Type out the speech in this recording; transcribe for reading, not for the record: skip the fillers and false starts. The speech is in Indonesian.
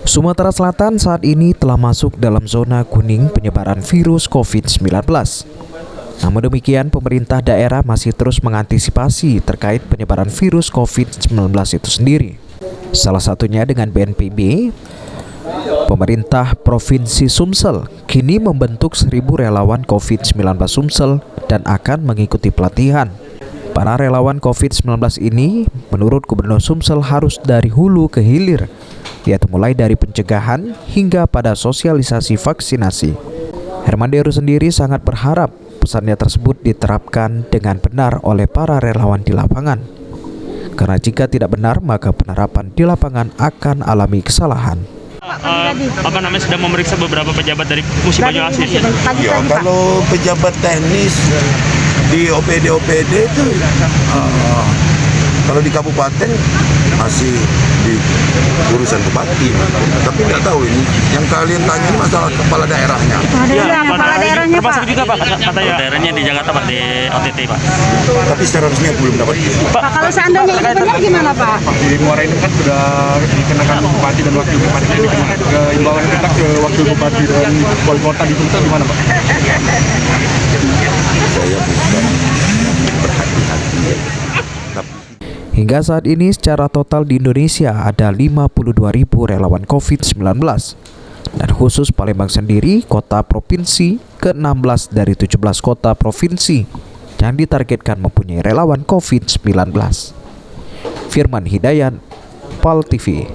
Sumatera Selatan saat ini telah masuk dalam zona kuning penyebaran virus COVID-19. Namun demikian, pemerintah daerah masih terus mengantisipasi terkait penyebaran virus COVID-19 itu sendiri. Salah satunya dengan BNPB, pemerintah Provinsi Sumsel kini membentuk 1.000 relawan COVID-19 Sumsel dan akan mengikuti pelatihan. Para relawan COVID-19 ini menurut Gubernur Sumsel harus dari hulu ke hilir, yaitu mulai dari pencegahan hingga pada sosialisasi vaksinasi. Herman Deru sendiri sangat berharap pesannya tersebut diterapkan dengan benar oleh para relawan di lapangan. Karena jika tidak benar, maka penerapan di lapangan akan alami kesalahan. Sudah memeriksa beberapa pejabat dari Musi Banyuasin. Ya, kalau pejabat teknis di OPD itu kalau di kabupaten masih di urusan bupati, tapi nggak tahu ini yang kalian tanya ini masalah kepala daerahnya. Kepala daerahnya termasuk juga Pak, katanya daerahnya di Jakarta Pak, di OTT Pak. Tapi secara resmi belum dapat. Pak, kalau seandainya itu benar gimana Pak? Di Muara ini kan sudah dikenakan bupati dan wakil bupati ini dikenakan ke imbauan kita ke wakil bupati dan wali kota di Sumsel gimana Pak? Saya bukan berhati-hati. Hingga saat ini secara total di Indonesia ada 52.000 relawan COVID-19. Dan khusus Palembang sendiri, kota provinsi ke-16 dari 17 kota provinsi yang ditargetkan mempunyai relawan COVID-19. Firman Hidayat, PAL TV.